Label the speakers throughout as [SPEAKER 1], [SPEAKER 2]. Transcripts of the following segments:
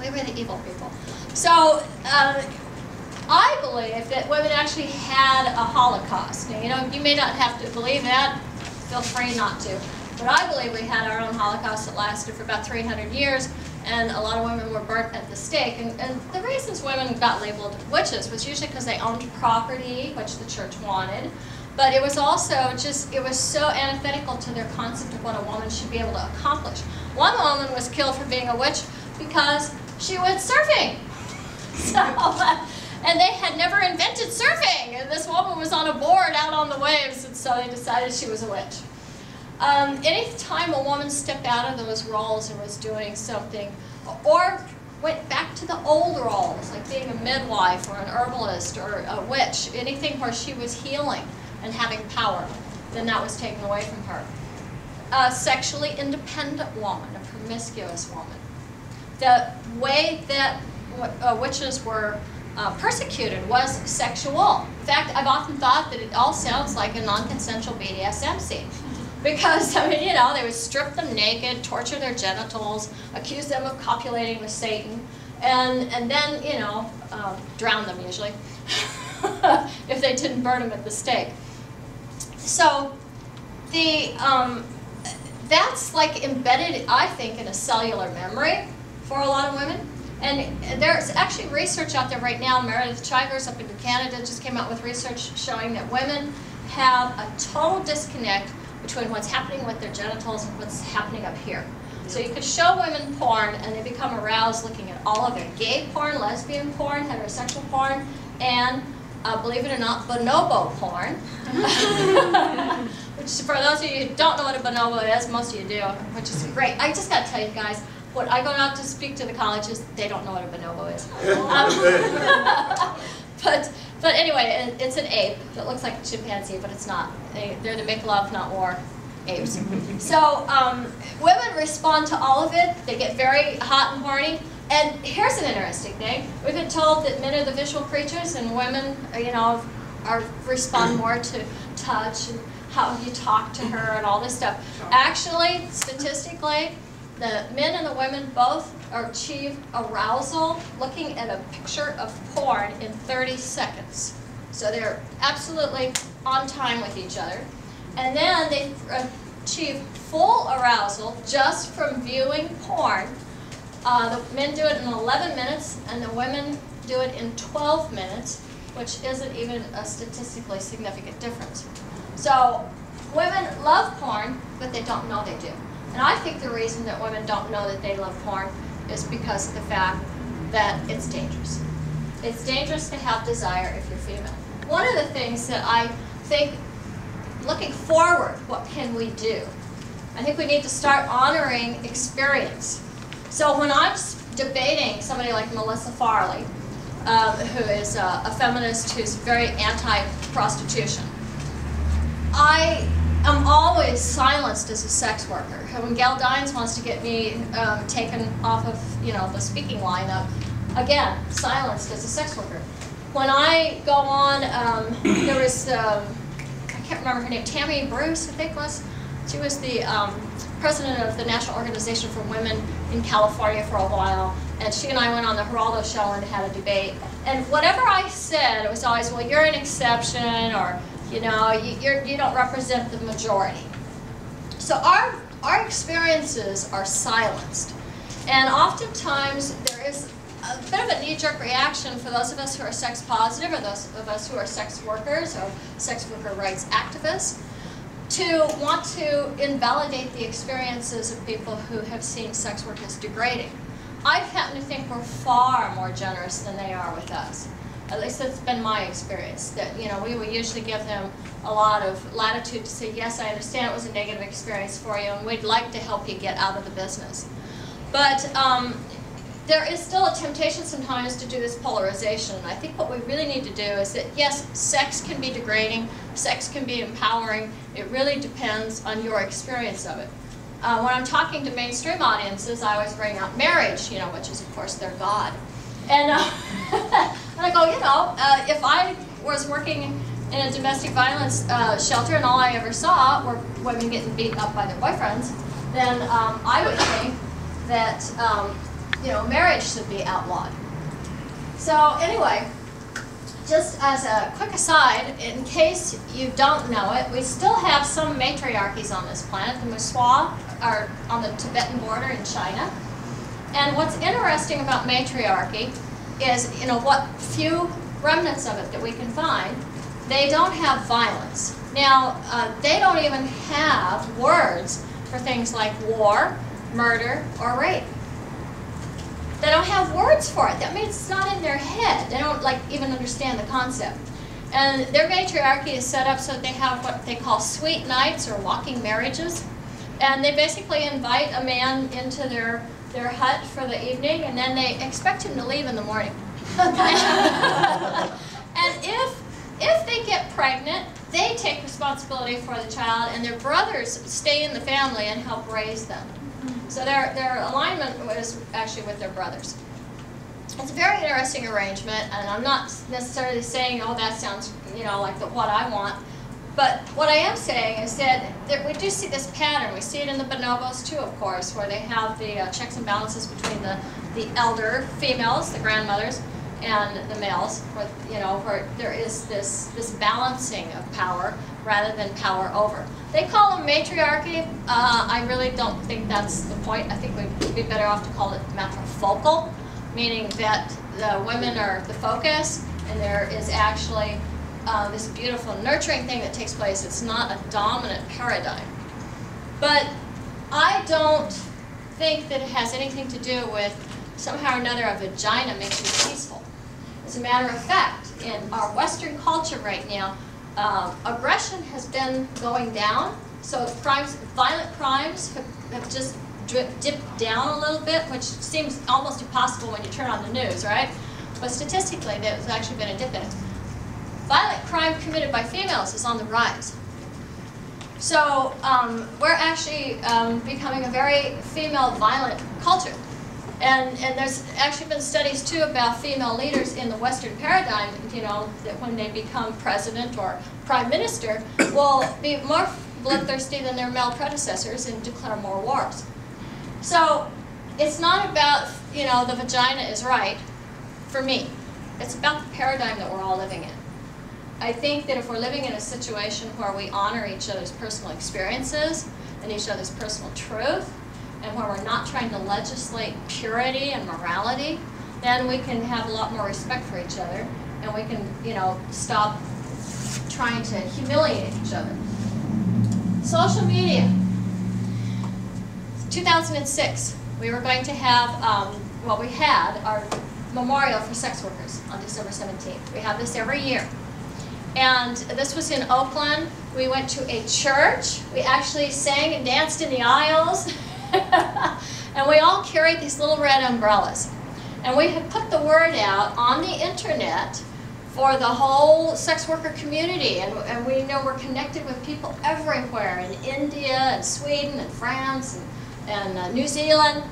[SPEAKER 1] We were the evil people. So I believe that women actually had a Holocaust. Now, you know, you may not have to believe that. Feel free not to. But I believe we had our own Holocaust that lasted for about 300 years, and a lot of women were burnt at the stake. And the reasons women got labeled witches was usually because they owned property, which the church wanted. But it was also just, it was so antithetical to their concept of what a woman should be able to accomplish. One woman was killed for being a witch because she went surfing. So, and they had never invented surfing. And this woman was on a board out on the waves, and so they decided she was a witch. Any time a woman stepped out of those roles and was doing something, or went back to the old roles, like being a midwife or an herbalist or a witch, anything where she was healing and having power, then that was taken away from her. A sexually independent woman, a promiscuous woman. The way that witches were persecuted was sexual. In fact, I've often thought that it all sounds like a non-consensual BDSM scene. Because, I mean, you know, they would strip them naked, torture their genitals, accuse them of copulating with Satan, and then, you know, drown them usually, if they didn't burn them at the stake. So, that's like embedded, I think, in a cellular memory for a lot of women. And there's actually research out there right now. Meredith Chigers up in Canada just came out with research showing that women have a total disconnect between what's happening with their genitals and what's happening up here. So you could show women porn and they become aroused looking at all of it. Gay porn, lesbian porn, heterosexual porn, and believe it or not, bonobo porn. Which, for those of you who don't know what a bonobo is, most of you do, which is great. I just got to tell you guys, when I go out to speak to the colleges, they don't know what a bonobo is. But anyway, it's an ape that looks like a chimpanzee, but it's not. They're the make love, not war apes. So women respond to all of it. They get very hot and horny. And here's an interesting thing. We've been told that men are the visual creatures and women, you know, respond more to touch and how you talk to her and all this stuff. Actually, statistically, the men and the women both achieve arousal looking at a picture of porn in 30 seconds. So they're absolutely on time with each other. And then they achieve full arousal just from viewing porn. The men do it in 11 minutes and the women do it in 12 minutes, which isn't even a statistically significant difference. So women love porn, but they don't know they do. And I think the reason that women don't know that they love porn is because of the fact that it's dangerous. It's dangerous to have desire if you're female. One of the things that I think, looking forward, what can we do? I think we need to start honoring experience. So when I'm debating somebody like Melissa Farley, who is a feminist who's very anti-prostitution, I'm always silenced as a sex worker. When Gail Dines wants to get me taken off of, you know, the speaking lineup, again, silenced as a sex worker. When I go on, there was, I can't remember her name, Tammy Bruce, I think was. She was the president of the National Organization for Women in California for a while, and she and I went on the Geraldo show and had a debate. And whatever I said, it was always, well, you're an exception, or you know, you don't represent the majority. So our experiences are silenced. And oftentimes there is a bit of a knee-jerk reaction for those of us who are sex positive, or those of us who are sex workers or sex worker rights activists, to want to invalidate the experiences of people who have seen sex work as degrading. I happen to think we're far more generous than they are with us. At least that's been my experience, that, you know, we would usually give them a lot of latitude to say, yes, I understand it was a negative experience for you, and we'd like to help you get out of the business. But there is still a temptation sometimes to do this polarization. I think what we really need to do is that, yes, sex can be degrading, sex can be empowering. It really depends on your experience of it. When I'm talking to mainstream audiences, I always bring up marriage, you know, which is, of course, their God. And, and I go, you know, if I was working in a domestic violence shelter and all I ever saw were women getting beat up by their boyfriends, then I would think that marriage should be outlawed. So anyway, just as a quick aside, in case you don't know it, we still have some matriarchies on this planet. The Muswa are on the Tibetan border in China. And what's interesting about matriarchy is, what few remnants of it that we can find, they don't have violence. Now, they don't even have words for things like war, murder, or rape. They don't have words for it. That means it's not in their head. They don't even understand the concept. And their matriarchy is set up so that they have what they call sweet nights or walking marriages. And they basically invite a man into their hut for the evening, and then they expect him to leave in the morning. And if they get pregnant, they take responsibility for the child, and their brothers stay in the family and help raise them. So their alignment was actually with their brothers. It's a very interesting arrangement, and I'm not necessarily saying, oh, that sounds, like what I want. But what I am saying is that we do see this pattern. We see it in the bonobos too, of course, where they have the checks and balances between the elder females, the grandmothers, and the males, where there is this balancing of power rather than power over. They call them matriarchy. I really don't think that's the point. I think we'd be better off to call it matrifocal, meaning that the women are the focus, and there is actually this beautiful nurturing thing that takes place. It's not a dominant paradigm. But I don't think that it has anything to do with somehow or another a vagina makes you peaceful. As a matter of fact, in our Western culture right now, aggression has been going down. So violent crimes have just dipped down a little bit, which seems almost impossible when you turn on the news, right? But statistically, there's actually been a dip in it. Violent crime committed by females is on the rise. So we're actually becoming a very female violent culture. And there's actually been studies too about female leaders in the Western paradigm, that when they become president or prime minister will be more bloodthirsty than their male predecessors and declare more wars. So it's not about, the vagina is right, for me. It's about the paradigm that we're all living in. I think that if we're living in a situation where we honor each other's personal experiences and each other's personal truth, and where we're not trying to legislate purity and morality, then we can have a lot more respect for each other, and we can, stop trying to humiliate each other. Social media. 2006, we were going to have, we had our memorial for sex workers on December 17th. We have this every year. And this was in Oakland. We went to a church. We actually sang and danced in the aisles. And we all carried these little red umbrellas. And we had put the word out on the internet for the whole sex worker community. And we know we're connected with people everywhere, in India and Sweden and France and New Zealand.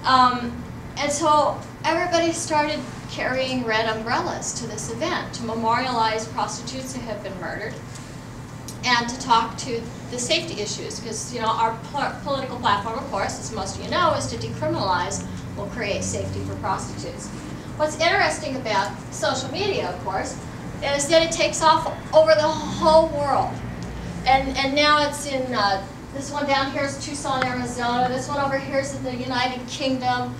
[SPEAKER 1] And so everybody started carrying red umbrellas to this event to memorialize prostitutes who have been murdered and to talk to the safety issues, because our political platform, of course, as most of you know, is to decriminalize will create safety for prostitutes. What's interesting about social media, of course, is that it takes off over the whole world. And now it's in, this one down here is Tucson, Arizona, this one over here is in the United Kingdom,